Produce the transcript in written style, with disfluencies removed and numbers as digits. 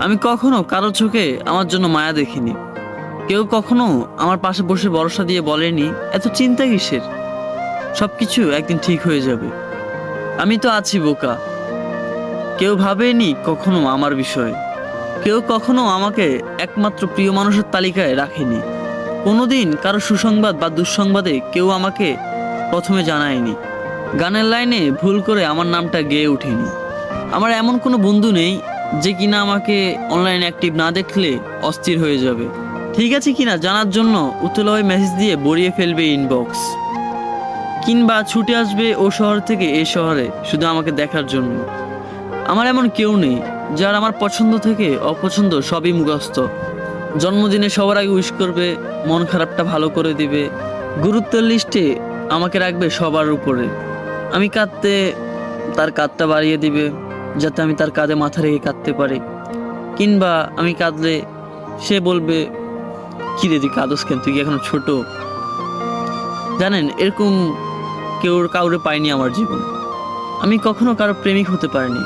আমি কখনো কারো চোখে আমার জন্য মায়া দেখিনি। কেউ কখনো আমার পাশে বসে ভরসা দিয়ে বলেনি এত চিন্তা কিসের, সবকিছু একদিন ঠিক হয়ে যাবে। আমি তো আছি বোকা। কেউ ভাবেনি কখনো আমার বিষয়ে। কেউ কখনো আমাকে একমাত্র প্রিয় মানুষের তালিকায় রাখেনি। কোনোদিন কারো সুসংবাদ বা দুঃসংবাদে কেউ আমাকে প্রথমে জানায়নি। গানের লাইনে ভুল করে আমার নামটা গেয়ে ওঠেনি। আমার এমন কোনো বন্ধু নেই যে কিনা আমাকে অনলাইনে অ্যাক্টিভ না দেখলে অস্থির হয়ে যাবে। ঠিক আছে কিনা জানার জন্য উতলা মেসেজ দিয়ে ভরিয়ে ফেলবে ইনবক্স, কিংবা ছুটে আসবে ও শহর থেকে এই শহরে শুধু আমাকে দেখার জন্য। আমার এমন কেউ নেই যার আমার পছন্দ থেকে অপছন্দ সবই মুখস্থ। জন্মদিনে সবার আগে উইশ করবে, মন খারাপটা ভালো করে দিবে, গুরুত্বের লিস্টে আমাকে রাখবে সবার উপরে। আমি কাঁদতে তার কাঁধটা বাড়িয়ে দিবে যাতে আমি তার কাঁধে মাথা রেখে কাঁদতে পারি, কিংবা আমি কাঁদলে সে বলবে কি রে তুই কাঁদস কেন, তুই কি এখনো ছোট। জানেন, এরকম কাউরে পাইনি আমার জীবন। আমি কখনো কারো প্রেমিক হতে পারিনি।